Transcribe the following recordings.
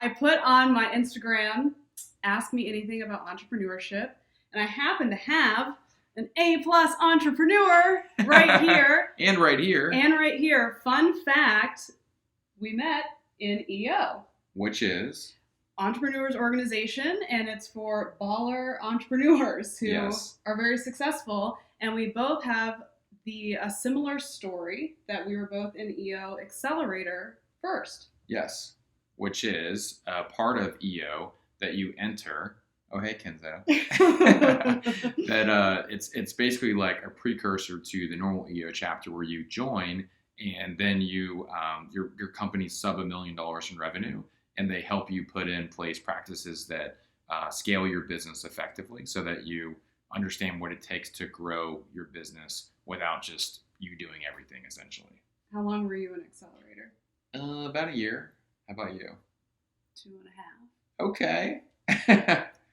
I put on my Instagram, ask me anything about entrepreneurship, and I happen to have an A+ entrepreneur right here. And right here. And right here. Fun fact, we met in EO. Which is? Entrepreneurs organization, and it's for baller entrepreneurs who are very successful. And we both have a similar story that we were both in EO Accelerator first. Yes, which is a part of EO that you enter. Oh, hey, Kenzo. That it's basically like a precursor to the normal EO chapter where you join, and then you your company's sub $1 million in revenue, and they help you put in place practices that scale your business effectively, so that you understand what it takes to grow your business without just you doing everything, essentially. How long were you in Accelerator? About a year. How about you? 2.5. Okay.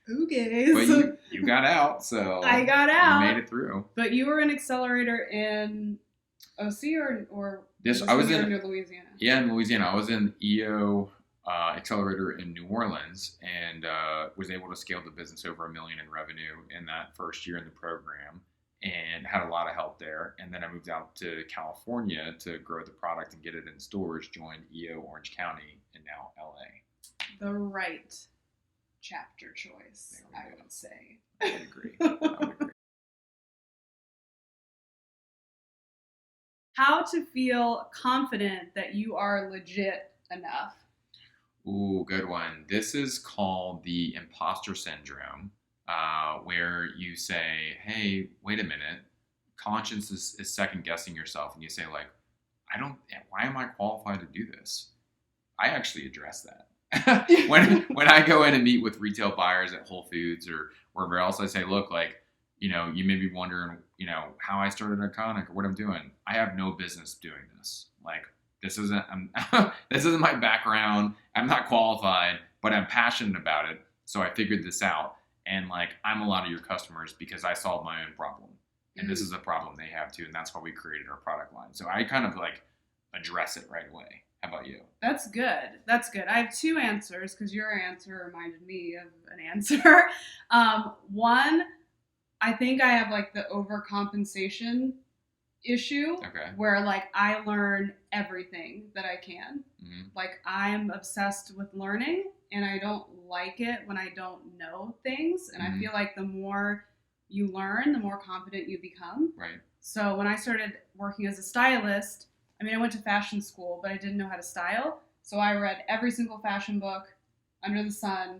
Okay. But you got out, so I got out. You made it through. But you were in Accelerator in OC or I was in Louisiana. Yeah, in Louisiana. I was in EO Accelerator in New Orleans, and was able to scale the business over $1 million in revenue in that first year in the program, and had a lot of help there. And then I moved out to California to grow the product and get it in stores. Joined EO Orange County, and now LA. The right chapter choice, I would say. I would agree. How to feel confident that you are legit enough? Ooh, good one. This is called the Imposter Syndrome, where you say, hey, wait a minute. Conscience is second guessing yourself, and you say, like, why am I qualified to do this? I actually address that. when I go in and meet with retail buyers at Whole Foods or wherever else, I say, look, like, you may be wondering, how I started Iconic or what I'm doing. I have no business doing this. Like, this isn't my background. I'm not qualified, but I'm passionate about it. So I figured this out. And like, I'm a lot of your customers because I solved my own problem. And this is a problem they have too. And that's why we created our product line. So I kind of like address it right away. How about you? That's good. I have two answers because your answer reminded me of an answer. One, I think I have like the overcompensation issue where like I learn everything that I can. Mm-hmm. Like I'm obsessed with learning, and I don't like it when I don't know things. And I feel like the more you learn, the more confident you become. Right. So when I started working as a stylist, I went to fashion school, but I didn't know how to style. So I read every single fashion book under the sun.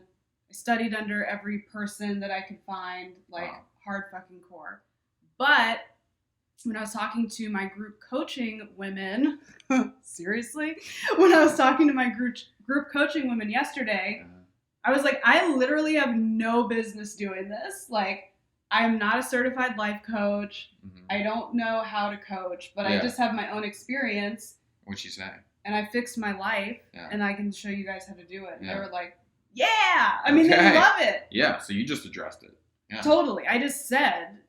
I studied under every person that I could find, like hard fucking core. But when I was talking to my group coaching women, seriously, when I was talking to my group coaching women yesterday, I was like, I literally have no business doing this. Like, I am not a certified life coach. Mm-hmm. I don't know how to coach, but I just have my own experience. What'd you say? And I fixed my life, and I can show you guys how to do it. And they were like, yeah! They love it. Yeah, so you just addressed it. Yeah. Totally. I just said,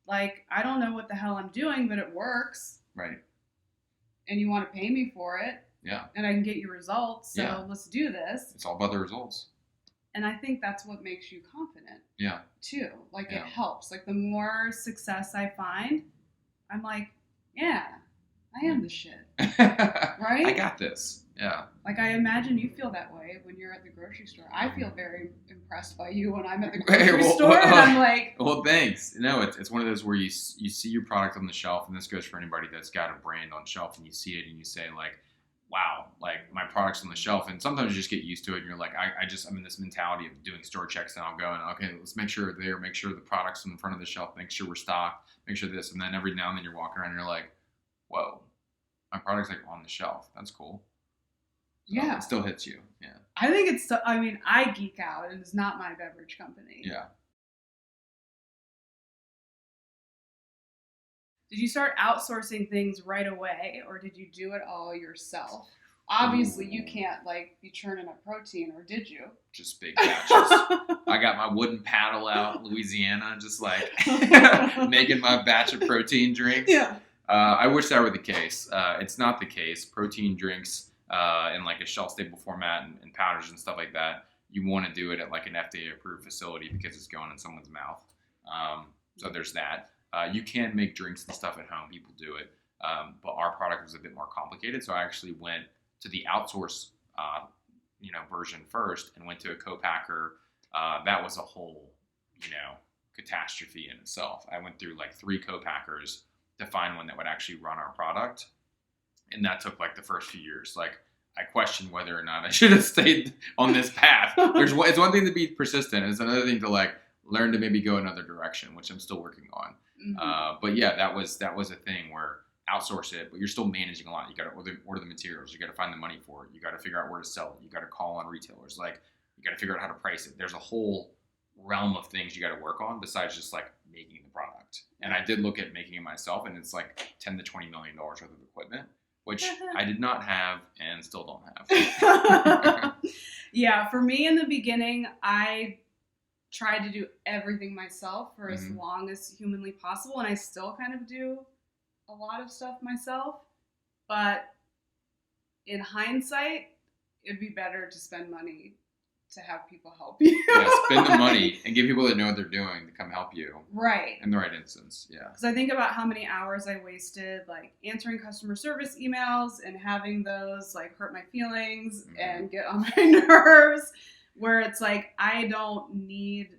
like, I don't know what the hell I'm doing, but it works. Right. And you want to pay me for it. Yeah. And I can get you results, so let's do this. It's all about the results. And I think that's what makes you confident. Yeah. Too. Like, it helps. Like, the more success I find, I'm like, yeah, I am the shit. Right? I got this. Yeah. Like, I imagine you feel that way when you're at the grocery store. I feel very impressed by you when I'm at the grocery store, and I'm like... Well, thanks. No, it's one of those where you see your product on the shelf, and this goes for anybody that's got a brand on shelf, and you see it, and you say, like, wow, like my product's on the shelf. And sometimes you just get used to it, and you're like, I'm in this mentality of doing store checks, and I'll go and, okay, let's make sure they're there, make sure the product's in front of the shelf, make sure we're stocked, make sure this. And then every now and then you're walking around and you're like, whoa, my product's like on the shelf. That's cool. So yeah. It still hits you. Yeah. I think it's, I geek out, and it's not my beverage company. Yeah. Did you start outsourcing things right away, or did you do it all yourself? Obviously, you can't be churning up protein, or did you? Just big batches. I got my wooden paddle out in Louisiana, just making my batch of protein drinks. Yeah. I wish that were the case. It's not the case. Protein drinks in like a shelf stable format and powders and stuff like that, you want to do it at like an FDA approved facility because it's going in someone's mouth. So there's that. You can make drinks and stuff at home. People do it. But our product was a bit more complicated. So I actually went to the outsource, version first and went to a co-packer. That was a whole, catastrophe in itself. I went through like 3 co-packers to find one that would actually run our product. And that took like the first few years. Like I questioned whether or not I should have stayed on this path. It's one thing to be persistent. It's another thing to like learn to maybe go another direction, which I'm still working on. Mm-hmm. But yeah, that was a thing where outsource it, but you're still managing a lot. You got to order the materials. You got to find the money for it. You got to figure out where to sell it. You got to call on retailers. Like you got to figure out how to price it. There's a whole realm of things you got to work on besides just like making the product. And I did look at making it myself, and it's like $10 to $20 million worth of equipment, which I did not have and still don't have. Yeah, for me in the beginning, I tried to do everything myself for as long as humanly possible, and I still kind of do a lot of stuff myself. But in hindsight, it'd be better to spend money to have people help you. Yeah, spend the money and get people that know what they're doing to come help you. Right. In the right instance, yeah. Because I think about how many hours I wasted like answering customer service emails and having those like hurt my feelings and get on my nerves, where it's like I don't need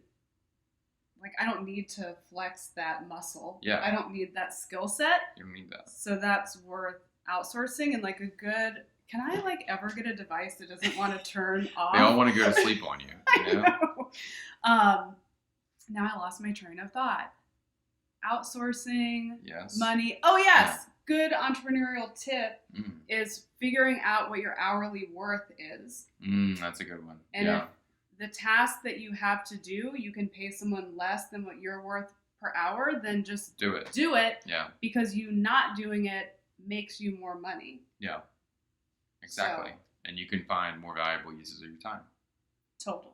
to flex that muscle. Yeah. I don't need that skill set. You don't need that. So that's worth outsourcing. And like can I like ever get a device that doesn't want to turn off? They all want to go to sleep on you. I know. Now I lost my train of thought. Outsourcing, yes. Money. Oh yes. Yeah. Good entrepreneurial tip is figuring out what your hourly worth is. That's a good one. And if the task that you have to do, you can pay someone less than what you're worth per hour, then just do it. Yeah. Because you not doing it makes you more money. Yeah. Exactly. So, and you can find more valuable uses of your time. Totally.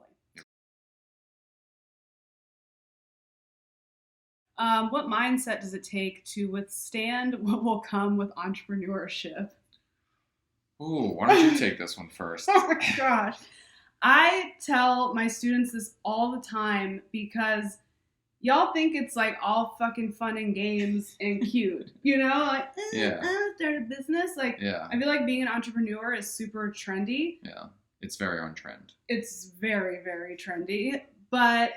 What mindset does it take to withstand what will come with entrepreneurship? Ooh, why don't you take this one first? Oh my gosh. I tell my students this all the time because y'all think it's like all fucking fun and games and cute, like start a business. Like, I feel like being an entrepreneur is super trendy. Yeah, it's very on trend. It's very, very trendy, but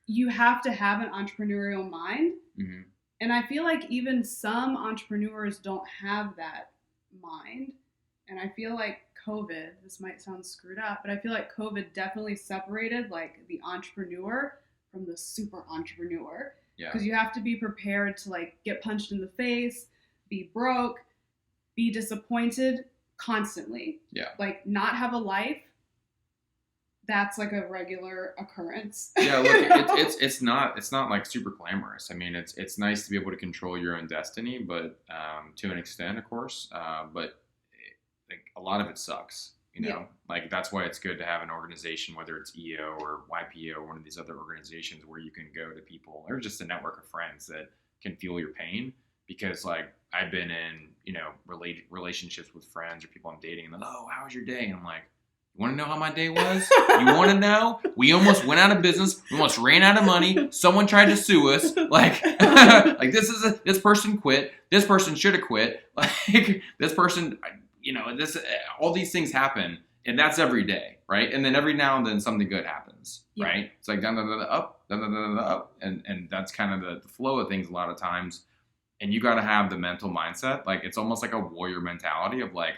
you have to have an entrepreneurial mind. Mm-hmm. And I feel like even some entrepreneurs don't have that mind. And I feel like COVID, this might sound screwed up, but I feel like COVID definitely separated like the entrepreneur from the super entrepreneur. Yeah. Because you have to be prepared to like get punched in the face, be broke, be disappointed constantly. Yeah. Like not have a life. That's like a regular occurrence. Yeah, look, it's not like super glamorous. I mean, it's nice to be able to control your own destiny, but to an extent, of course. But like a lot of it sucks. Like that's why it's good to have an organization, whether it's EO or YPO or one of these other organizations where you can go to people or just a network of friends that can feel your pain. Because like I've been in, relationships with friends or people I'm dating and they're like, oh, how was your day? And I'm like, you want to know how my day was? You want to know? We almost went out of business. We almost ran out of money. Someone tried to sue us. Like, this person quit. This person should have quit. Like this person, all these things happen, and that's every day, right? And then every now and then something good happens, right? It's like down, up, up, and that's kind of the flow of things a lot of times. And you got to have the mental mindset. Like it's almost like a warrior mentality of like,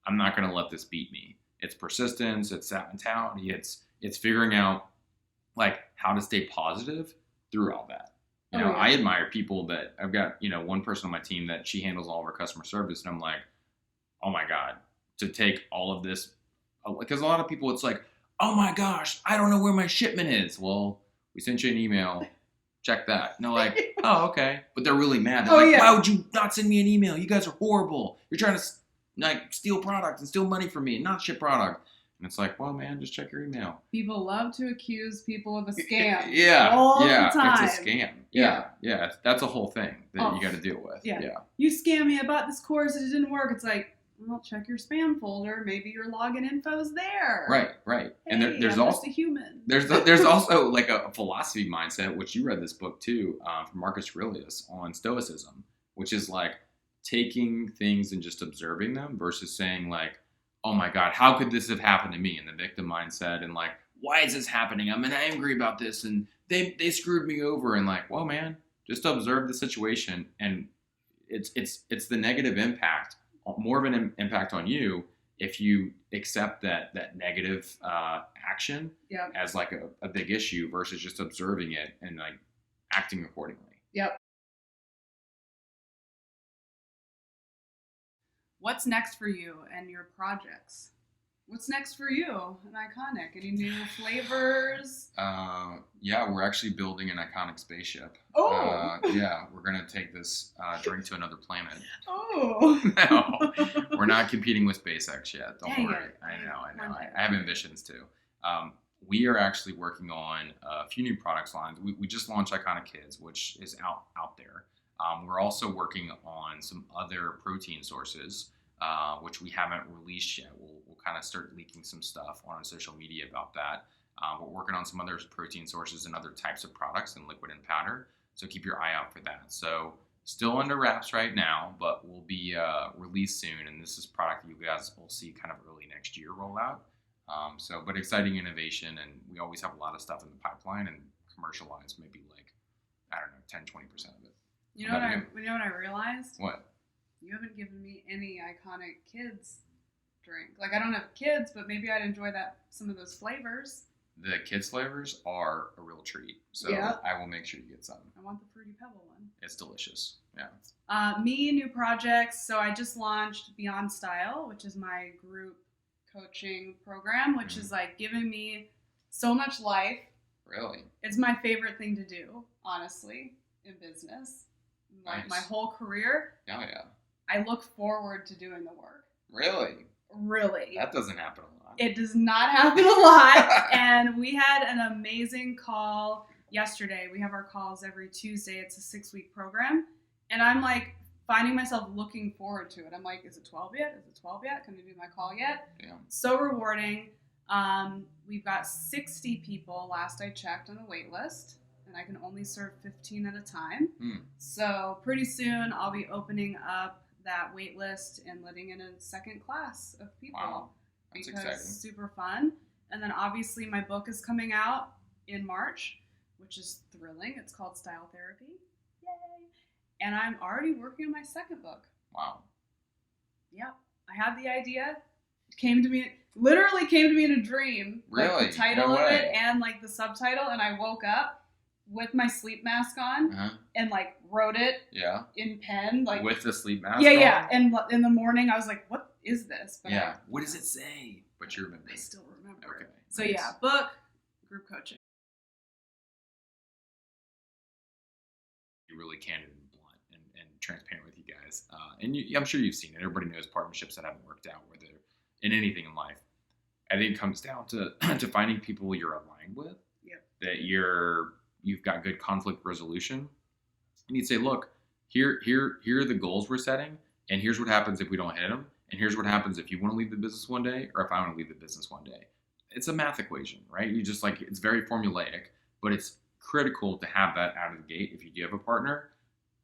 I'm not going to let this beat me. It's persistence. It's that mentality. It's figuring out like how to stay positive through all that. I admire people that I've got, one person on my team that she handles all of our customer service. And I'm like, oh my God, to take all of this, because a lot of people, it's like, oh my gosh, I don't know where my shipment is. Well, we sent you an email. Check that. And they're like, oh, okay. But they're really mad. They're like, why would you not send me an email? You guys are horrible. You're trying to like steal product and steal money from me and not ship product. And it's like, well, man, just check your email. People love to accuse people of a scam. All the time. It's a scam. Yeah. That's a whole thing that you got to deal with. Yeah. You scammed me. I bought this course and it didn't work. It's like, Well, check your spam folder. Maybe your login info's there. Right. Hey, And there's I'm also just a human. there's also like a philosophy mindset, which you read this book too, from Marcus Aurelius on Stoicism, which is like taking things and just observing them versus saying like, oh my God, how could this have happened to me? And the victim mindset and like, why is this happening? I'm angry about this and they screwed me over. And like, well, man, just observe the situation, and it's the negative impact, more of an impact on you if you accept that negative action Yep. as like a big issue versus just observing it and like acting accordingly. Yep. What's next for you and your projects? What's next for you? An iconic? Any new flavors? Yeah, we're actually building an iconic spaceship. Oh. Yeah, we're gonna take this drink to another planet. Oh. No, we're not competing with SpaceX yet. Don't Dang worry. it. I know. I have ambitions too. We are actually working on a few new products lines. We just launched Iconic Kids, which is out there. We're also working on some other protein sources, which we haven't released yet. We'll kind of start leaking some stuff on our social media about that. We're working on some other protein sources and other types of products in liquid and powder. So keep your eye out for that. So still under wraps right now, but will be released soon. And this is product that you guys will see kind of early next year roll out. But exciting innovation, and we always have a lot of stuff in the pipeline, and commercialize maybe like, I don't know, 10-20% of it. You know what I realized? What? You haven't given me any Iconic Kids drink. Like, I don't have kids, but maybe I'd enjoy some of those flavors. The kids flavors are a real treat. So yeah. I will make sure you get some. I want the Fruity Pebble one. It's delicious. Yeah. Me, new projects. So I just launched Beyond Style, which is my group coaching program, which is like giving me so much life. Really? It's my favorite thing to do, honestly, in business. Like my whole career. Yeah. I look forward to doing the work. Really? Really. That doesn't happen a lot. It does not happen a lot. And we had an amazing call yesterday. We have our calls every Tuesday. It's a 6-week program. And I'm like finding myself looking forward to it. I'm like, is it 12 yet? Is it 12 yet? Can I do my call yet? Yeah. So rewarding. We've got 60 people last I checked on the wait list. And I can only serve 15 at a time. So pretty soon I'll be opening up that wait list and letting in a second class of people. Wow. That's exciting. Super fun. And then obviously my book is coming out in March, which is thrilling. It's called Style Therapy. Yay. And I'm already working on my second book. Wow. Yep. I had the idea. It literally came to me in a dream. Really? Like the title of it and like the subtitle. And I woke up with my sleep mask on and like wrote it in pen. Like with the sleep mask on? Yeah. And in the morning I was like, what is this? But what does it say? But you remember. I still remember. Okay. So book, group coaching. You're really candid and blunt and transparent with you guys. I'm sure you've seen it. Everybody knows partnerships that haven't worked out, whether in anything in life. I think it comes down to finding people you're aligned with. Yep. That you've got good conflict resolution. And you'd say, look, here are the goals we're setting, and here's what happens if we don't hit them, and here's what happens if you want to leave the business one day, or if I want to leave the business one day. It's a math equation, right? You just like, it's very formulaic, but it's critical to have that out of the gate if you do have a partner.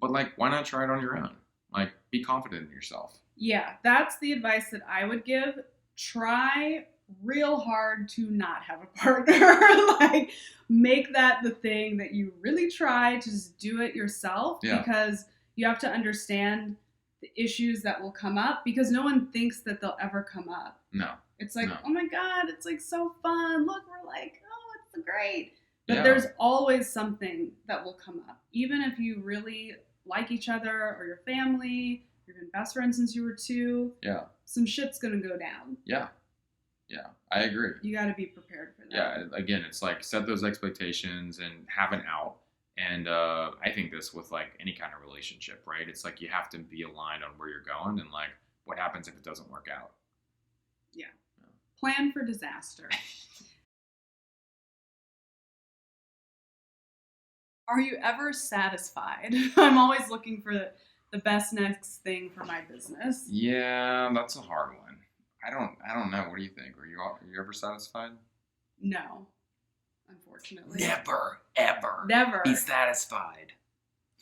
But like, why not try it on your own? Like, be confident in yourself. Yeah, that's the advice that I would give. Try real hard to not have a partner. Like, make that the thing that you really try to just do it yourself, because you have to understand the issues that will come up, because no one thinks that they'll ever come up. No. It's like, oh my God, it's like so fun. Look, we're like, oh, it's so great. But there's always something that will come up. Even if you really like each other or your family, you've been best friends since you were 2. Yeah. Some shit's going to go down. Yeah. I agree. You got to be prepared for that. Yeah. Again, it's like set those expectations and have an out. And I think this with like any kind of relationship, right? It's like you have to be aligned on where you're going and like what happens if it doesn't work out. Yeah. Plan for disaster. Are you ever satisfied? I'm always looking for the best next thing for my business? Yeah, that's a hard one. I don't know. What do you think? Are you ever satisfied? No, unfortunately. Never, ever Never. be satisfied.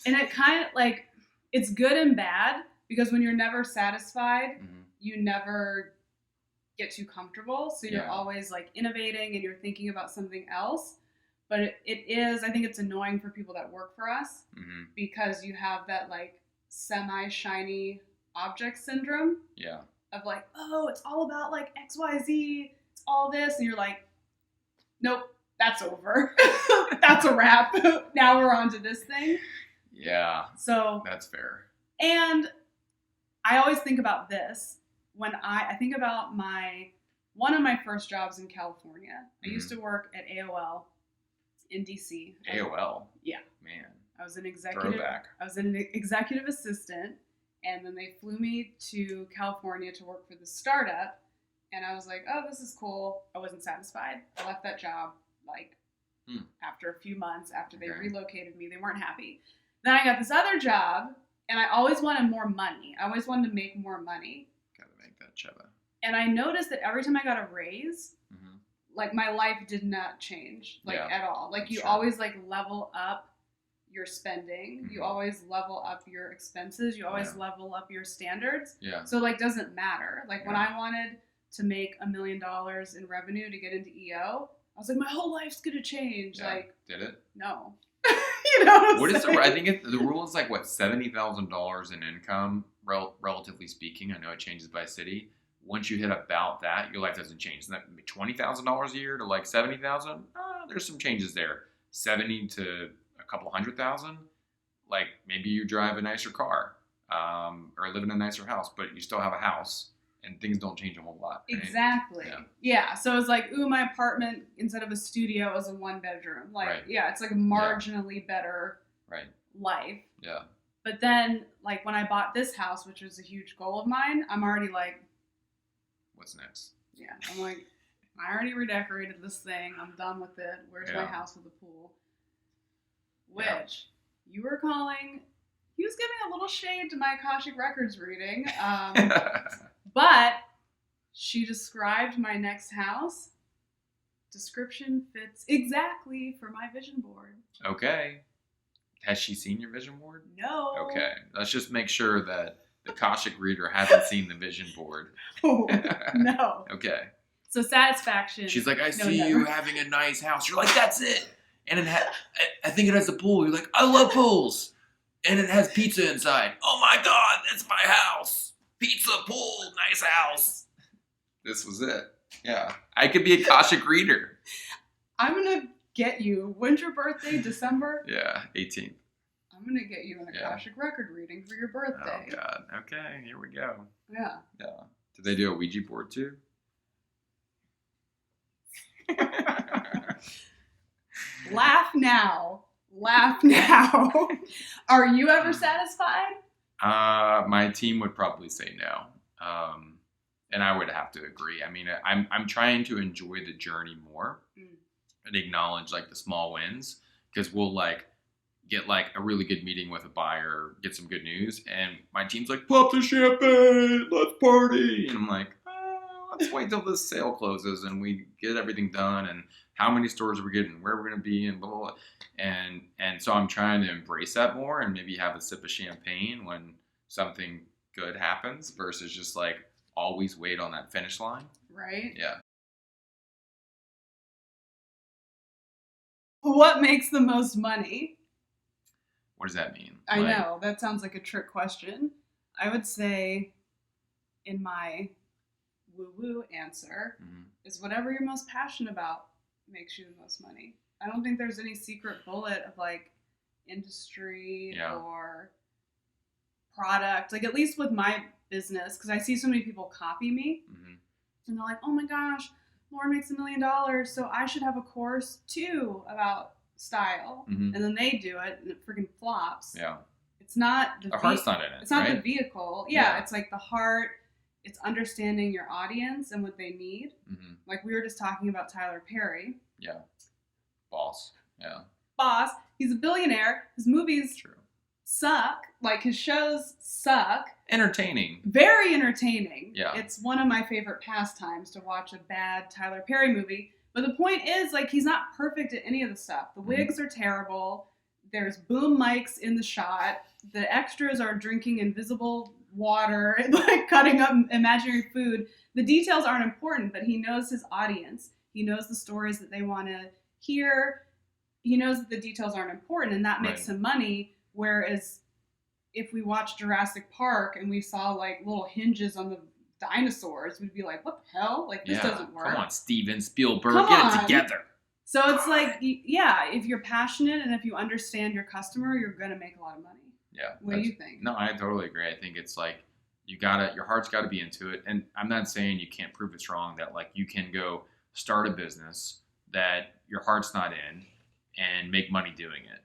And it kind of like, it's good and bad because when you're never satisfied, you never get too comfortable. So you're always like innovating and you're thinking about something else. But it is, I think it's annoying for people that work for us because you have that like semi-shiny object syndrome. Yeah. Of like, oh, it's all about like XYZ, it's all this. And you're like, nope, that's over. That's a wrap. Now we're on to this thing. Yeah. So that's fair. And I always think about this when I think about one of my first jobs in California. I used to work at AOL in DC. AOL? Yeah. Man. I was an executive. Throwback. I was an executive assistant, and then they flew me to California to work for the startup. And I was like, oh, this is cool. I wasn't satisfied. I left that job like after a few months after they relocated me. They weren't happy. Then I got this other job, and I always wanted more money. I always wanted to make more money. Gotta make that cheddar. And I noticed that every time I got a raise, like my life did not change at all. Like you always like level up your spending. You always level up your expenses. You always level up your standards. Yeah. So like doesn't matter. Like when I wanted to make $1 million in revenue to get into EO, I was like, my whole life's gonna change. Yeah. Like, did it? No. You know what is the? I think the rule is like what, $70,000 in income, relatively speaking. I know it changes by city. Once you hit about that, your life doesn't change. Isn't that $20,000 a year to like 70,000? There's some changes there. 70 to a couple $100,000. Like maybe you drive a nicer car, or live in a nicer house, but you still have a house. And things don't change a whole lot. Right? Exactly. Yeah. So it's like, ooh, my apartment, instead of a studio, is a 1-bedroom. Like, it's like a marginally better life. Yeah. But then, like, when I bought this house, which was a huge goal of mine, I'm already like, what's next? Yeah. I'm like, I already redecorated this thing. I'm done with it. Where's my house with a pool? Which you were calling, he was giving a little shade to my Akashic Records reading. But she described my next house. Description fits exactly for my vision board. Okay. Has she seen your vision board? No. Okay. Let's just make sure that the Akashic reader hasn't seen the vision board. Oh, no. Okay. So satisfaction. She's like, I see you having a nice house. You're like, that's it. And I think it has a pool. You're like, I love pools. And it has pizza inside. Oh my God, that's my house. Pizza, pool, nice house. This was it. Yeah. I could be a Akashic reader. I'm going to get you. When's your birthday? December? Yeah, 18th. I'm going to get you an Akashic record reading for your birthday. Oh, God. Okay, here we go. Yeah. Yeah. Did they do a Ouija board, too? Laugh now. Laugh now. Are you ever satisfied? My team would probably say no. And I would have to agree. I mean, I'm trying to enjoy the journey more and acknowledge like the small wins, because we'll like get like a really good meeting with a buyer, get some good news, and my team's like, pop the champagne, let's party. And I'm like, let's wait till this sale closes and we get everything done, and how many stores are we getting, where we're going to be, and blah, blah, blah. And so I'm trying to embrace that more and maybe have a sip of champagne when something good happens versus just like always wait on that finish line. Right? Yeah. What makes the most money? What does that mean? I know, that sounds like a trick question. I would say in my woo-woo answer is whatever you're most passionate about makes you the most money. I don't think there's any secret bullet of like industry or product. Like at least with my business, because I see so many people copy me and they're like, oh my gosh, Lauren makes $1 million, so I should have a course too about style. And then they do it and it freaking flops. Yeah. It's not the heart's not in it. It's not the vehicle. Yeah, it's like the heart. It's understanding your audience and what they need. Like we were just talking about Tyler Perry. Yeah. Boss. Yeah. Boss. He's a billionaire. His movies suck. Like, his shows suck. Entertaining. Very entertaining. Yeah. It's one of my favorite pastimes to watch a bad Tyler Perry movie. But the point is, like, he's not perfect at any of the stuff. The wigs are terrible. There's boom mics in the shot. The extras are drinking invisible water and, like, cutting up imaginary food. The details aren't important, but he knows his audience. He knows the stories that they want to hear. He knows that the details aren't important, and that makes him money. Whereas if we watched Jurassic Park and we saw, like, little hinges on the dinosaurs, we'd be like, what the hell? Like, this doesn't work. Come on, Steven Spielberg, get it together. So it's like, yeah, if you're passionate and if you understand your customer, you're going to make a lot of money. Yeah. What do you think? No, I totally agree. I think it's like, your heart's got to be into it. And I'm not saying you can't prove it's wrong, that, like, you can go start a business that your heart's not in and make money doing it.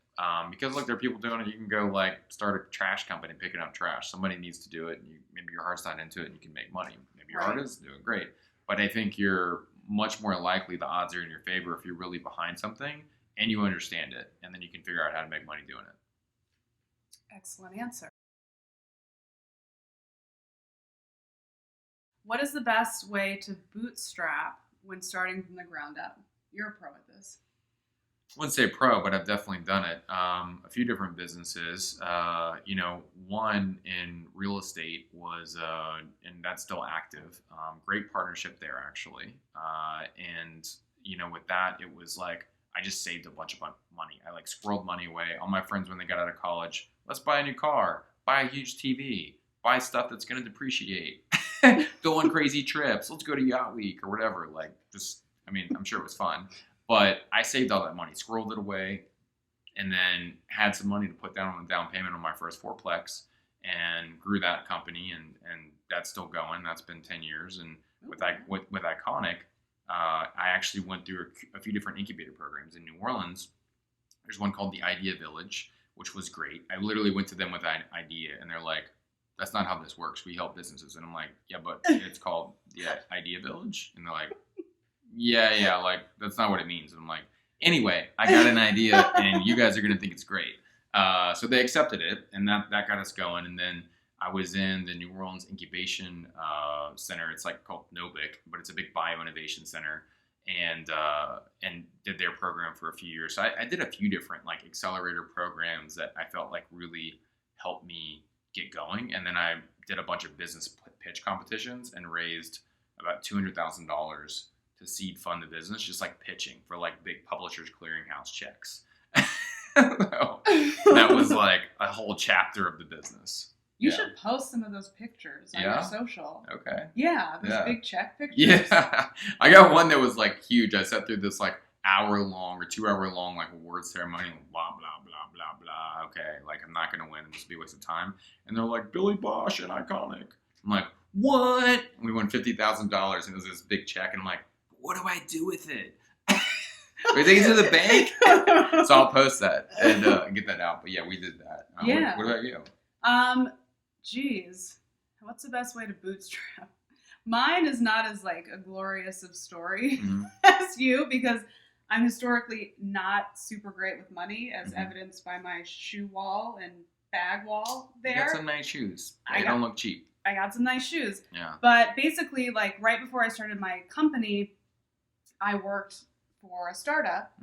Because, like, there are people doing it. You can go, like, start a trash company picking up trash. Somebody needs to do it, and maybe your heart's not into it, and you can make money. Maybe your heart is doing great. But I think you're much more likely, the odds are in your favor if you're really behind something and you understand it, and then you can figure out how to make money doing it. Excellent answer. What is the best way to bootstrap when starting from the ground up? You're a pro at this. I wouldn't say pro, but I've definitely done it. A few different businesses. One in real estate was, and that's still active. Great partnership there, actually. And with that, it was like I just saved a bunch of money. I, like, squirreled money away. All my friends, when they got out of college, let's buy a new car, buy a huge TV, buy stuff that's going to depreciate, go on crazy trips. Let's go to Yacht Week or whatever. Like, I'm sure it was fun. But I saved all that money, squirreled it away, and then had some money to put down on the down payment on my first fourplex, and grew that company, and that's still going. That's been 10 years. And with Iconic, I actually went through a few different incubator programs in New Orleans. There's one called the Idea Village, which was great. I literally went to them with an idea, and they're like, that's not how this works. We help businesses. And I'm like, yeah, but it's called the Idea Village. And they're like, yeah, like, that's not what it means. And I'm like, anyway, I got an idea, and you guys are going to think it's great. So they accepted it, and that got us going. And then I was in the New Orleans Incubation Center. It's, like, called NOBIC, but it's a big bio-innovation center, and did their program for a few years. So I did a few different, like, accelerator programs that I felt like really helped me get going. And then I did a bunch of business pitch competitions and raised about $200,000 to seed fund the business, just, like, pitching for, like, big publishers clearinghouse checks. That was, like, a whole chapter of the business. You should post some of those pictures on your social. Okay. Yeah, those big check pictures. Yeah. I got one that was, like, huge. I sat through this, like, hour-long or 2-hour-long, like, award ceremony, blah, blah, blah, blah, blah. Okay, like, I'm not going to win. This will be a waste of time. And they're like, Billy Bosch and Iconic. I'm like, what? And we won $50,000, and it was this big check. And I'm like, what do I do with it? We take it to the bank? So I'll post that and get that out. But yeah, we did that. What about you? Geez. What's the best way to bootstrap? Mine is not as, like, a glorious of story as you, because I'm historically not super great with money, as evidenced by my shoe wall and bag wall there. You got some nice shoes. They don't look cheap. I got some nice shoes. Yeah. But basically, like, right before I started my company, I worked for a startup,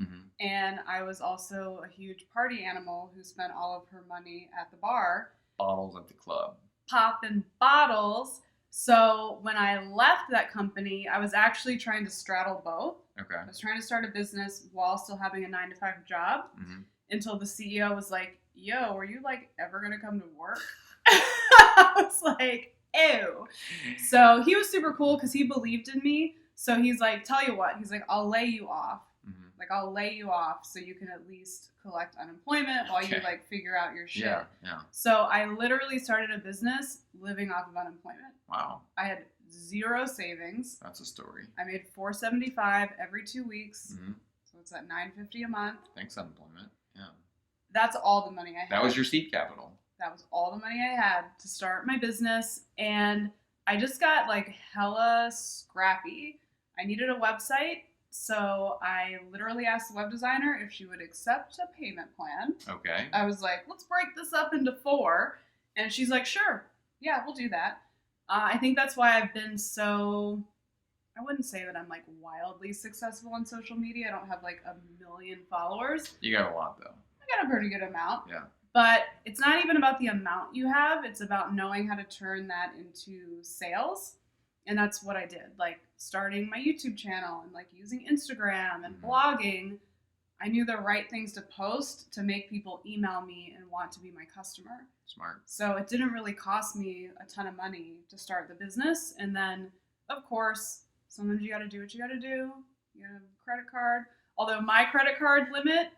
and I was also a huge party animal who spent all of her money at the bar. Bottles at the club. Popping bottles. So when I left that company, I was actually trying to straddle both. Okay. I was trying to start a business while still having a 9-to-5 job, until the CEO was like, yo, are you, like, ever going to come to work? I was like, ew. So he was super cool because he believed in me. So he's like, tell you what, he's like, I'll lay you off. Like, I'll lay you off so you can at least collect unemployment while you, like, figure out your shit. Yeah. So I literally started a business living off of unemployment. Wow. I had zero savings. That's a story. I made $475 every 2 weeks. So it's at $950 a month. Thanks, unemployment. Yeah. That's all the money I had. That was your seed capital. That was all the money I had to start my business. And I just got, like, hella scrappy. I needed a website. So I literally asked the web designer if she would accept a payment plan. Okay. I was like, let's break this up into 4. And she's like, sure. Yeah, we'll do that. I think that's why I've been so, I wouldn't say that I'm like wildly successful on social media. I don't have like a million followers. You got a lot though. I got a pretty good amount. Yeah. But it's not even about the amount you have. It's about knowing how to turn that into sales. And that's what I did. Like starting my YouTube channel and like using Instagram and blogging. I knew the right things to post to make people email me and want to be my customer. Smart. So it didn't really cost me a ton of money to start the business. And then, of course, sometimes you got to do what you got to do. You have a credit card. Although my credit card limit,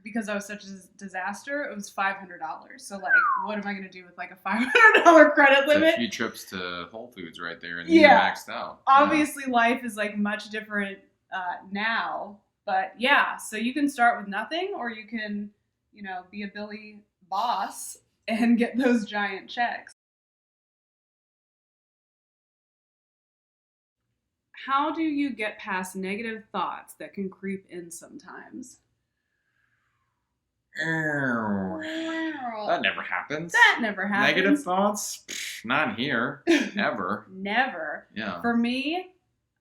because I was such a disaster, it was $500. So like, what am I going to do with like a $500 credit limit? It's a few trips to Whole Foods right there, and you're maxed out. Obviously, life is like much different now. But yeah, so you can start with nothing, or you can, you know, be a Billy boss and get those giant checks. How do you get past negative thoughts that can creep in sometimes? That never happens. That never happens. Negative thoughts? Pfft, not here. Ever. Never. Yeah. For me,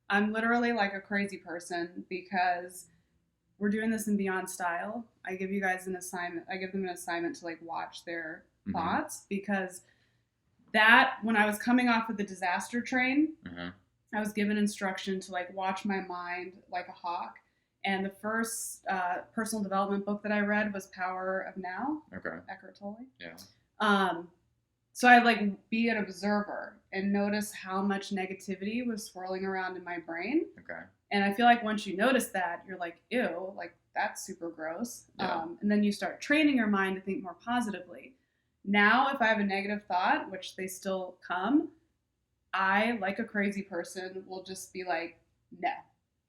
I'm literally like a crazy person because we're doing this in Beyond Style. I give you guys an assignment. I give them an assignment to like watch their thoughts, because that, when I was coming off of the disaster train, I was given instruction to like watch my mind like a hawk. And the first personal development book that I read was Power of Now. Okay. Eckhart Tolle. Yeah. So I'd like be an observer and notice how much negativity was swirling around in my brain. Okay. And I feel like once you notice that, you're like, ew, like that's super gross. Yeah. And then you start training your mind to think more positively. Now, if I have a negative thought, which they still come, I, like a crazy person, will just be like, no.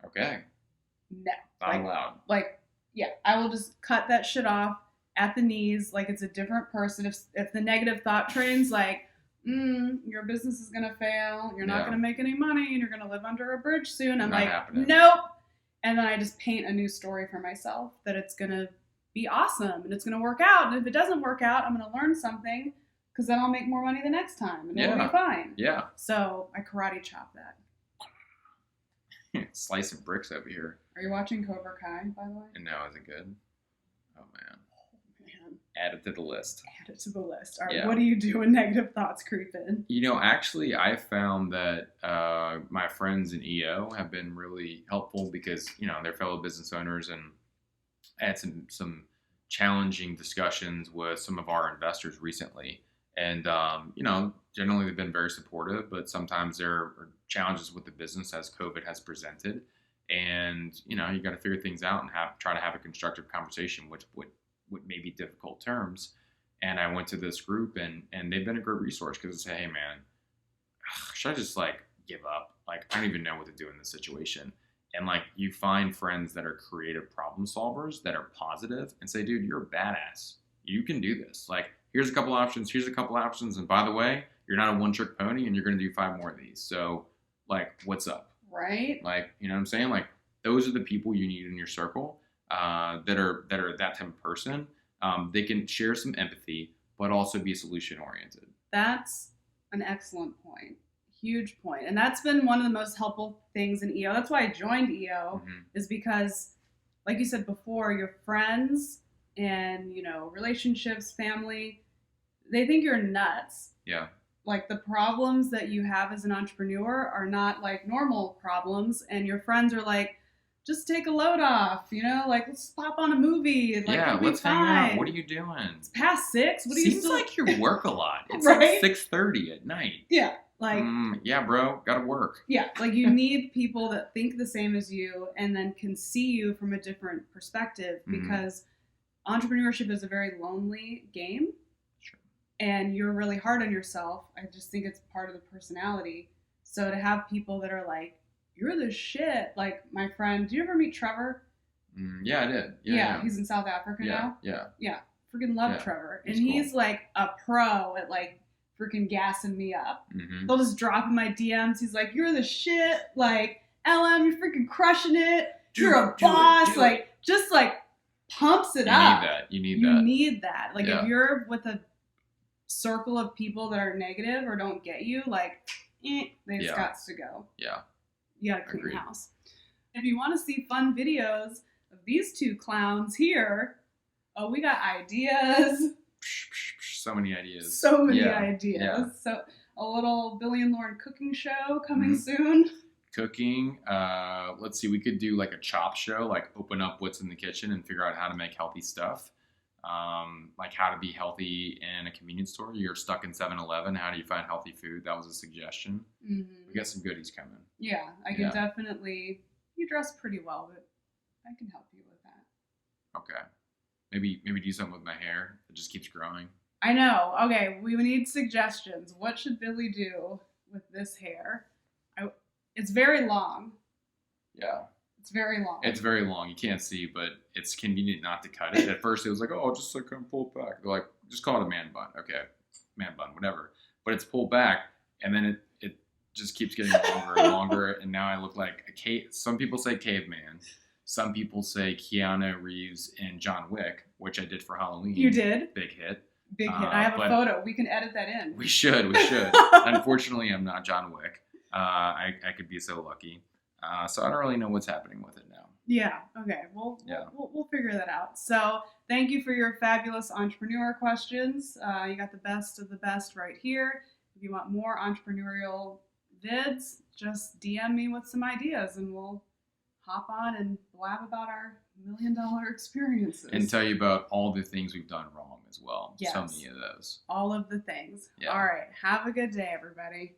Okay. No. Not allowed. Like, yeah, I will just cut that shit off at the knees like it's a different person. If the negative thought train's like, your business is going to fail, you're not going to make any money, and you're going to live under a bridge soon, I'm Not like, happening. nope. And then I just paint a new story for myself that it's going to be awesome and it's going to work out. And if it doesn't work out, I'm going to learn something, because then I'll make more money the next time and it'll be fine. Yeah. So I karate chop that. Slicing bricks over here. Are you watching Cobra Kai, by the way? No, is it good? Oh, man. Man. Add it to the list. Add it to the list. All right, what do you do when negative thoughts creep in? You know, actually, I found that my friends in EO have been really helpful because, you know, they're fellow business owners, and I had some challenging discussions with some of our investors recently. And, you know, generally they've been very supportive, but sometimes there are challenges with the business as COVID has presented. And, you know, you got to figure things out and try to have a constructive conversation, which would may be difficult terms. And I went to this group, and they've been a great resource, because they say, hey, man, should I just like give up? Like, I don't even know what to do in this situation. And like, you find friends that are creative problem solvers that are positive and say, dude, you're a badass. You can do this. Like, here's a couple options. Here's a couple options. And by the way, you're not a one-trick pony, and you're going to do 5 more of these. So like, what's up? Right. Like, you know what I'm saying? Like, those are the people you need in your circle that are that type of person. They can share some empathy, but also be solution oriented. That's an excellent point. Huge point. And that's been one of the most helpful things in EO. That's why I joined EO, is because, like you said before, your friends and, you know, relationships, family, they think you're nuts. Yeah. Like, the problems that you have as an entrepreneur are not like normal problems, and your friends are like, just take a load off, you know, like, let's pop on a movie. Like, yeah, let's hang out. What are you doing? It's past 6. What are you Seems still... like you work a lot. It's right? like 6:30 at night. Yeah, like... yeah, bro, gotta work. Yeah, like, you need people that think the same as you and then can see you from a different perspective, because entrepreneurship is a very lonely game. Sure. And you're really hard on yourself. I just think it's part of the personality. So to have people that are like, you're the shit. Like, my friend, do you ever meet Trevor? Yeah, I did. Yeah, he's in South Africa now. Yeah. Freaking love Trevor. And cool. He's like a pro at like freaking gassing me up. They'll just drop in my DMs. He's like, you're the shit. Like, LM, you're freaking crushing it. Do You're it, a do it, boss. do Like, it. just like pumps it You up. need that. You need You that. need that. Like, Yeah. if you're with a circle of people that are negative or don't get you, like, they've Yeah. got to go. Yeah. You gotta clean Agreed. house. If you want to see fun videos of these two clowns here, oh, we got ideas. So many ideas. So many Yeah. ideas. Yeah. So a little Billy and Lauren cooking show coming Mhm. soon. Cooking. Let's see. We could do like a chop show, like open up what's in the kitchen and figure out how to make healthy stuff. Like how to be healthy in a convenience store. You're stuck in 7-Eleven. How do you find healthy food? That was a suggestion. Mm-hmm. We got some goodies coming. Yeah, I can definitely. You dress pretty well, but I can help you with that. Okay. Maybe do something with my hair. It just keeps growing. I know. Okay, we need suggestions. What should Billy do with this hair? It's very long. Yeah. It's very long. It's very long. You can't see, but it's convenient not to cut it. At first, it was like, oh, just like kind of pull it back. They're like, just call it a man bun. Okay, man bun, whatever. But it's pulled back, and then it just keeps getting longer and longer. And now I look like a cave. Some people say caveman. Some people say Keanu Reeves in John Wick, which I did for Halloween. You did? Big hit. Big hit. I have a photo. We can edit that in. We should. Unfortunately, I'm not John Wick. I could be so lucky. So I don't really know what's happening with it now. Yeah. Okay. We'll figure that out. So thank you for your fabulous entrepreneur questions. You got the best of the best right here. If you want more entrepreneurial vids, just DM me with some ideas and we'll hop on and blab about our $1 million experiences. And tell you about all the things we've done wrong as well. Yes. So many of those. All of the things. Yeah. All right. Have a good day, everybody.